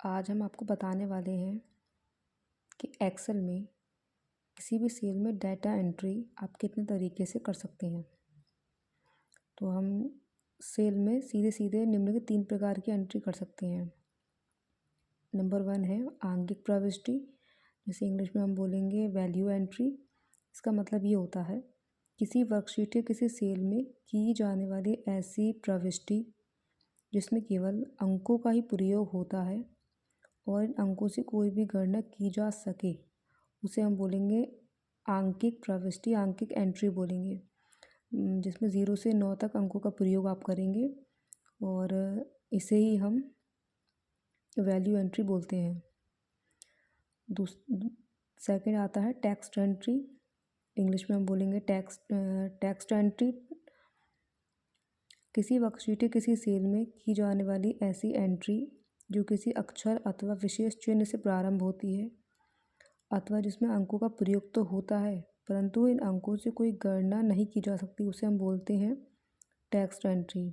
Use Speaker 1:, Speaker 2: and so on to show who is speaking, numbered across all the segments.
Speaker 1: आज हम आपको बताने वाले हैं कि एक्सेल में किसी भी सेल में डाटा एंट्री आप कितने तरीके से कर सकते हैं। तो हम सेल में सीधे सीधे निम्नलिखित 3 प्रकार की एंट्री कर सकते हैं। नंबर 1 है आंगिक प्रविष्टि, जैसे इंग्लिश में हम बोलेंगे वैल्यू एंट्री। इसका मतलब ये होता है किसी वर्कशीट या किसी सेल में की जाने वाली ऐसी प्रविष्टि जिसमें केवल अंकों का ही प्रयोग होता है और इन अंकों से कोई भी गणना की जा सके, उसे हम बोलेंगे आंकिक प्रविष्टि, आंकिक एंट्री बोलेंगे। जिसमें 0 से 9 तक अंकों का प्रयोग आप करेंगे और इसे ही हम वैल्यू एंट्री बोलते हैं। सेकंड आता है टेक्स्ट एंट्री, इंग्लिश में हम बोलेंगे टेक्स्ट एंट्री। किसी वर्कशीट या किसी सेल में की जाने वाली ऐसी एंट्री जो किसी अक्षर अथवा विशेष चिन्ह से प्रारंभ होती है अथवा जिसमें अंकों का प्रयोग तो होता है परंतु इन अंकों से कोई गणना नहीं की जा सकती, उसे हम बोलते हैं टेक्स्ट एंट्री।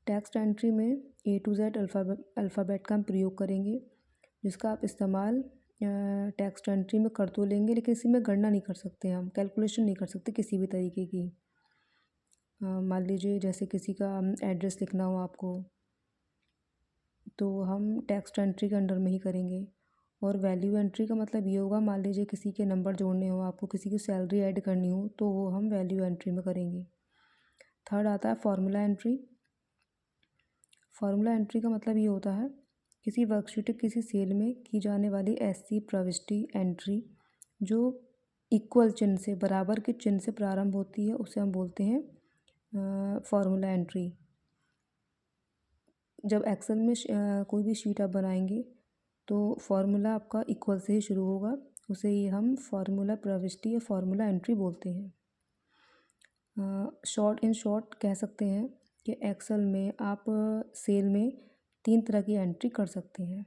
Speaker 1: टेक्स्ट एंट्री में A to Z अल्फ़ाबेट का हम प्रयोग करेंगे, जिसका आप इस्तेमाल टेक्स्ट एंट्री में कर तो लेंगे लेकिन इसी में गणना नहीं कर सकते, हम कैलकुलेशन नहीं कर सकते किसी भी तरीके की। मान लीजिए जैसे किसी का एड्रेस लिखना हो आपको, तो हम टेक्स्ट एंट्री के अंडर में ही करेंगे। और वैल्यू एंट्री का मतलब ये होगा, मान लीजिए किसी के नंबर जोड़ने हो आपको, किसी की सैलरी ऐड करनी हो, तो वो हम वैल्यू एंट्री में करेंगे। थर्ड आता है फार्मूला एंट्री। फार्मूला एंट्री का मतलब ये होता है किसी वर्कशीट किसी सेल में की जाने वाली ऐसी प्रविष्टि एंट्री जो इक्वल चिन्ह से, बराबर के चिन्ह से प्रारंभ होती है, उसे हम बोलते हैं फार्मूला एंट्री। जब एक्सेल में कोई भी शीट आप बनाएंगे तो फार्मूला आपका इक्वल से ही शुरू होगा, उसे ही हम फार्मूला प्रविष्टि या फार्मूला एंट्री बोलते हैं। इन शॉर्ट कह सकते हैं कि एक्सेल में आप सेल में 3 तरह की एंट्री कर सकते हैं।